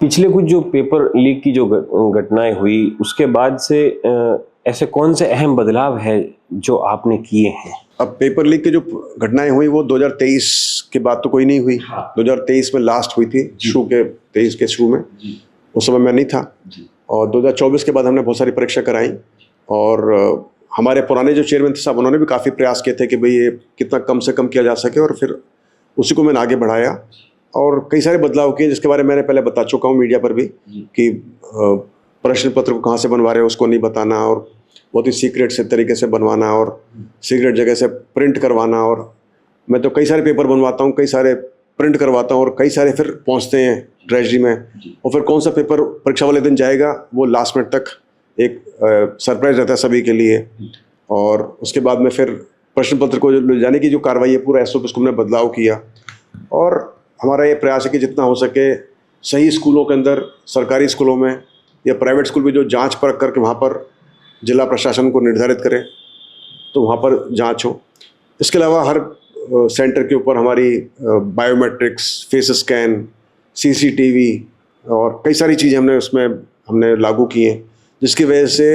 पिछले कुछ जो पेपर लीक की जो घटनाएं हुई उसके बाद से ऐसे कौन से अहम बदलाव है जो आपने किए हैं? अब पेपर लीक की जो घटनाएं हुई वो 2023 के बाद तो कोई नहीं हुई। 2023 में लास्ट हुई थी, शुरू के 23 के शुरू में। उस समय मैं नहीं था। और 2024 के बाद हमने बहुत सारी परीक्षा कराई। और हमारे पुराने जो चेयरमैन थे साहब, उन्होंने भी काफ़ी प्रयास किए थे कि भाई ये कितना कम से कम किया जा सके, और फिर उसी को मैंने आगे बढ़ाया और कई सारे बदलाव किए, जिसके बारे में मैंने पहले बता चुका हूँ मीडिया पर भी कि प्रश्न पत्र को कहाँ से बनवा रहे हैं उसको नहीं बताना, और बहुत ही सीक्रेट से तरीके से बनवाना, और सीक्रेट जगह से प्रिंट करवाना। और मैं तो कई सारे पेपर बनवाता हूँ, कई सारे प्रिंट करवाता हूँ, और कई सारे फिर पहुँचते हैं ट्रेजरी में, और फिर कौन सा पेपर परीक्षा वाले दिन जाएगा वो लास्ट मिनट तक एक सरप्राइज रहता है सभी के लिए। और उसके बाद में फिर प्रश्न पत्र को ले जाने की जो कार्रवाई है, पूरा एसओपी उसको हमने बदलाव किया। और हमारा ये प्रयास है कि जितना हो सके सही स्कूलों के अंदर, सरकारी स्कूलों में या प्राइवेट स्कूल में जो जांच परख करके वहाँ पर जिला प्रशासन को निर्धारित करें तो वहाँ पर जांच हो। इसके अलावा हर सेंटर के ऊपर हमारी बायोमेट्रिक्स, फेस स्कैन, सीसीटीवी और कई सारी चीज़ें हमने लागू की हैं, जिसकी वजह से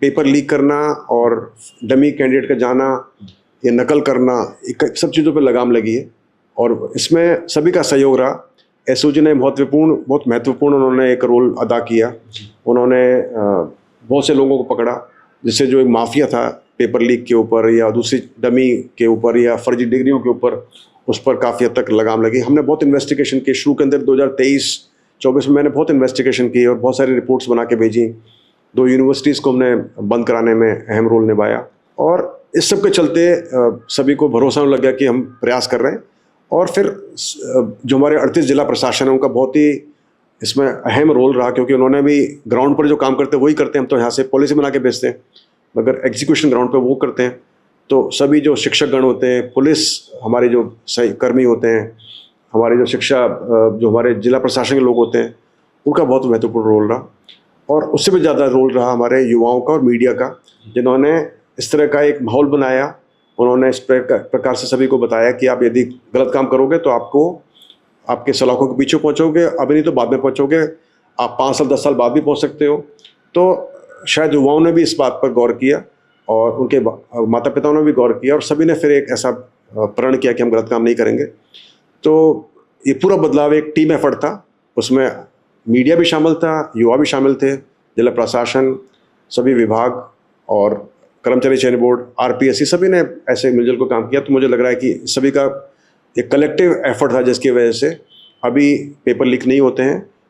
पेपर लीक करना और डमी कैंडिडेट का जाना या नकल करना, सब चीज़ों पर लगाम लगी है। और इसमें सभी का सहयोग रहा। एसओजी ने बहुत महत्वपूर्ण उन्होंने एक रोल अदा किया। उन्होंने बहुत से लोगों को पकड़ा, जिससे जो एक माफिया था पेपर लीक के ऊपर या दूसरी डमी के ऊपर या फर्जी डिग्रियों के ऊपर, उस पर काफ़ी हद तक लगाम लगी। हमने बहुत इन्वेस्टिगेशन की शुरू के अंदर 2023-24 में। मैंने बहुत इन्वेस्टिगेशन की और बहुत सारी रिपोर्ट्स बना के भेजी। 2 यूनिवर्सिटीज़ को हमने बंद कराने में अहम रोल निभाया। और इस सब के चलते सभी को भरोसा होने लग गया कि हम प्रयास कर रहे हैं। और फिर जो हमारे 38 जिला प्रशासन है, उनका बहुत ही इसमें अहम रोल रहा, क्योंकि उन्होंने भी ग्राउंड पर जो काम करते हैं वही करते हैं। हम तो यहाँ से पॉलिसी बना के भेजते हैं, मगर एग्जीक्यूशन ग्राउंड पे वो करते हैं। तो सभी जो शिक्षकगण होते हैं, पुलिस, हमारे जो सही कर्मी होते हैं, हमारे जो जो हमारे जिला प्रशासन के लोग होते हैं, उनका बहुत महत्वपूर्ण रोल रहा। और उससे भी ज़्यादा रोल रहा हमारे युवाओं का और मीडिया का, जिन्होंने इस तरह का एक माहौल बनाया। उन्होंने इस प्रकार से सभी को बताया कि आप यदि गलत काम करोगे तो आपके सलाखों के पीछे पहुंचोगे, अभी नहीं तो बाद में पहुंचोगे, आप 5 साल 10 साल बाद भी पहुंच सकते हो। तो शायद युवाओं ने भी इस बात पर गौर किया और उनके माता पिताओं ने भी गौर किया, और सभी ने फिर एक ऐसा प्रण किया कि हम गलत काम नहीं करेंगे। तो ये पूरा बदलाव एक टीम एफर्ट था। उसमें मीडिया भी शामिल था, युवा भी शामिल थे, जिला प्रशासन, सभी विभाग और कर्मचारी चयन बोर्ड, आरपीएससी, सभी ने ऐसे मिलजुल को काम किया। तो मुझे लग रहा है कि सभी का एक कलेक्टिव एफर्ट था, जिसकी वजह से अभी पेपर लीक नहीं होते हैं।